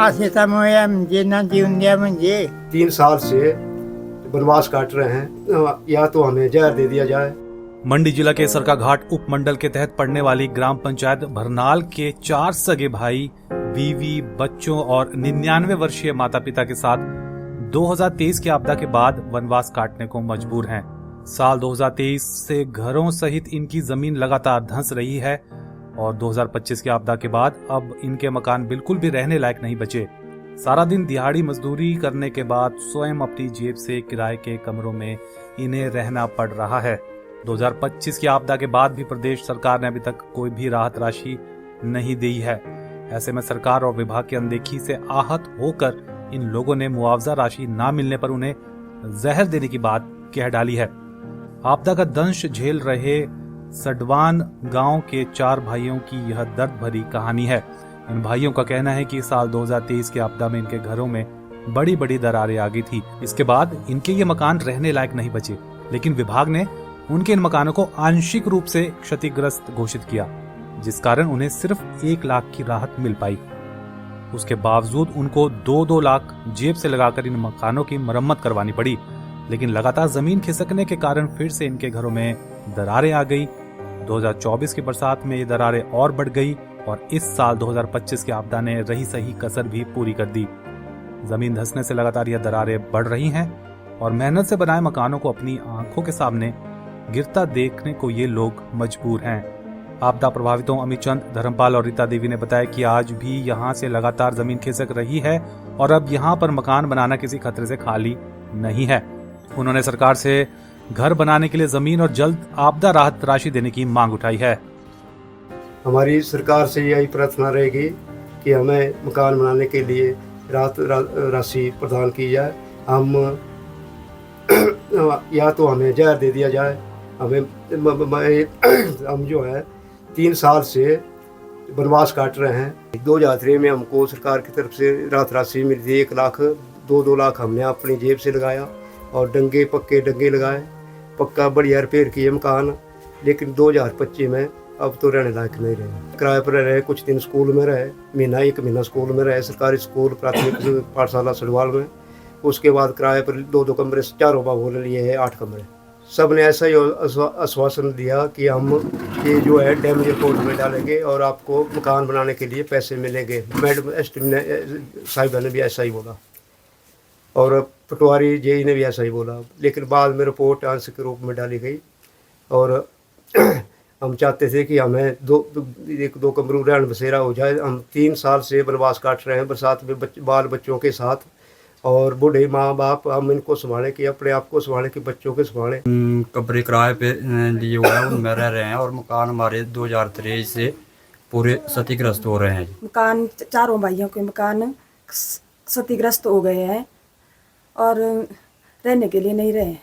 आशेतामुळे आमचे जीवन द्या म्हणजे 3 साल से वनवास काट रहे हैं, या तो हमें जहर दे दिया जाए। मंडी जिला के सरकाघाट उपमंडल के तहत पड़ने वाली ग्राम पंचायत भरनाल के 4 सगे भाई, बीवी, बच्चों और 99 वर्षीय माता पिता के साथ 2023 की आपदा के बाद वनवास काटने को मजबूर हैं। साल 2023 से घरों सहित इनकी जमीन लगातार धंस रही है और 2025 की आपदा के बाद अब इनके मकान बिल्कुल भी रहने लायक नहीं बचे। सारा दिन दिहाड़ी मजदूरी करने के बाद स्वयं अपनी जेब से किराए के कमरों में इन्हें रहना पड़ रहा है। 2025 की आपदा के बाद भी प्रदेश सरकार ने अभी तक कोई भी राहत राशि नहीं दी है। ऐसे में सरकार और विभाग की अनदेखी से आहत होकर इन लोगों ने मुआवजा राशि न मिलने पर उन्हें जहर देने की बात कह डाली है। आपदा का दंश झेल रहे सडवान गांव के 4 भाइयों की यह दर्द भरी कहानी है। इन भाइयों का कहना है कि साल 2023 की आपदा में इनके घरों में बड़ी बड़ी दरारें आ गई थी। इसके बाद इनके ये मकान रहने लायक नहीं बचे, लेकिन विभाग ने उनके इन मकानों को आंशिक रूप से क्षतिग्रस्त घोषित किया, जिस कारण उन्हें सिर्फ 1 लाख की राहत मिल पाई। उसके बावजूद उनको 2-2 लाख जेब से लगाकर इन मकानों की मरम्मत करवानी पड़ी, लेकिन लगातार जमीन खिसकने के कारण फिर से इनके घरों में दरारें आ गई। 2024 की बरसात में ये दरारें और बढ़ गई और इस साल 2025 की आपदा ने रही सही कसर भी पूरी कर दी। जमीन धंसने से लगातार यह दरारें बढ़ रही हैं और मेहनत से बनाए मकानों को अपनी आंखों के सामने गिरता देखने को ये लोग मजबूर हैं। आपदा प्रभावितों अमित चंद, धर्मपाल और रीता देवी ने बताया कि आज भी यहाँ से लगातार जमीन खिसक रही है और अब यहाँ पर मकान बनाना किसी खतरे से खाली नहीं है। उन्होंने सरकार से घर बनाने के लिए जमीन और जल्द आपदा राहत राशि देने की मांग उठाई है। हमारी सरकार से यही प्रार्थना रहेगी कि हमें मकान बनाने के लिए राहत राशि प्रदान की जाए। हम या तो हमें जहर दे दिया जाए। हम जो है 3 साल से वनवास काट रहे हैं। 2003 में हमको सरकार की तरफ से राहत राशि मिली थी 1 लाख। 2-2 लाख हमने अपनी जेब से लगाया और पक्के डंगे लगाए, पक्का बढ़िया रिपेयर किए मकान। लेकिन 2025 में अब तो रहने लायक नहीं रहे। किराए पर रहे, कुछ दिन स्कूल में रहे, 1 महीना स्कूल में रहे, सरकारी स्कूल प्राथमिक पाठशाला सडवाल में। उसके बाद किराए पर 2-2 कमरे, 4 बाबू ने लिए हैं 8 कमरे। सब ने ऐसा ही आश्वासन दिया कि हम ये जो है डैमेज रिपोर्ट में डालेंगे और आपको मकान बनाने के लिए पैसे मिलेंगे। मैडम एसटी ने साहिबा ने भी ऐसा ही बोला और पटवारी जेई ने भी ऐसा ही बोला। लेकिन बाद में रिपोर्ट आंशिक के रूप में डाली गई और हम चाहते थे कि हमें 2 कमरों रहन बसेरा हो जाए। हम 3 साल से वनवास काट रहे हैं, बरसात में बाल बच्चों के साथ, और बूढ़े माँ बाप हम इनको संभालें कि अपने आप को संभालें कि बच्चों को संभालें। कमरे किराए पे लिए हुए हैं, उनमें रह रहे हैं और मकान हमारे 2023 से पूरे क्षतिग्रस्त हो रहे हैं। मकान 4 भाइयों के मकान क्षतिग्रस्त हो गए हैं और रहने के लिए नहीं रहे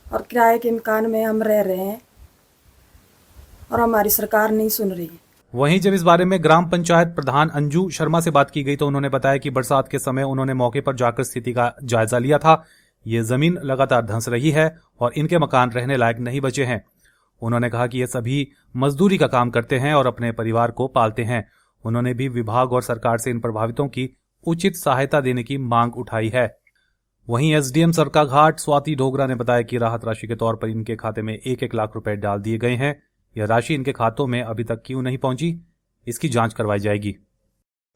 और किराए के मकान में हम रह रहे हैं और हमारी सरकार नहीं सुन रही। वहीं जब इस बारे में ग्राम पंचायत प्रधान अंजू शर्मा से बात की गई तो उन्होंने बताया कि बरसात के समय उन्होंने मौके पर जाकर स्थिति का जायजा लिया था। ये जमीन लगातार धंस रही है और इनके मकान रहने लायक नहीं बचे हैं। उन्होंने कहा कि ये सभी मजदूरी का काम करते हैं और अपने परिवार को पालते हैं। उन्होंने भी विभाग और सरकार से इन प्रभावितों की उचित सहायता देने की मांग उठाई है। वहीं एसडीएम सरकाघाट स्वाति डोगरा ने बताया कि राहत राशि के तौर पर इनके खाते में 1-1 लाख रुपए डाल दिए गए हैं। यह राशि इनके खातों में अभी तक क्यों नहीं पहुंची, इसकी जांच करवाई जाएगी।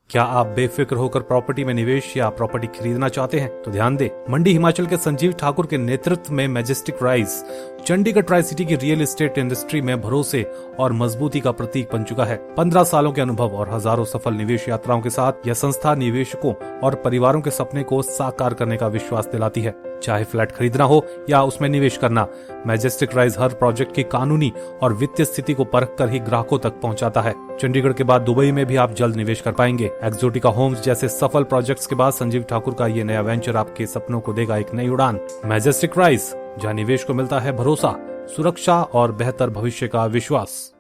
क्या आप बेफिक्र होकर प्रॉपर्टी में निवेश या प्रॉपर्टी खरीदना चाहते हैं तो ध्यान दें, मंडी हिमाचल के संजीव ठाकुर के नेतृत्व में majestic rise Chandigarh tri city की रियल एस्टेट इंडस्ट्री में भरोसे और मजबूती का प्रतीक बन चुका है। 15 सालों के अनुभव और हजारों सफल निवेश यात्राओं के साथ यह संस्था निवेशकों और परिवारों के सपने को साकार करने का विश्वास दिलाती है। चाहे फ्लैट खरीदना हो या उसमें निवेश करना, मैजेस्टिक राइज हर प्रोजेक्ट की कानूनी और वित्तीय स्थिति को परख कर ही ग्राहकों तक पहुंचाता है। चंडीगढ़ के बाद दुबई में भी आप जल्द निवेश कर पाएंगे। एक्सोटिका होम्स जैसे सफल प्रोजेक्ट्स के बाद संजीव ठाकुर का ये नया वेंचर आपके सपनों को देगा एक नई उड़ान। मैजेस्टिक राइज, जहां निवेश को मिलता है भरोसा, सुरक्षा और बेहतर भविष्य का विश्वास।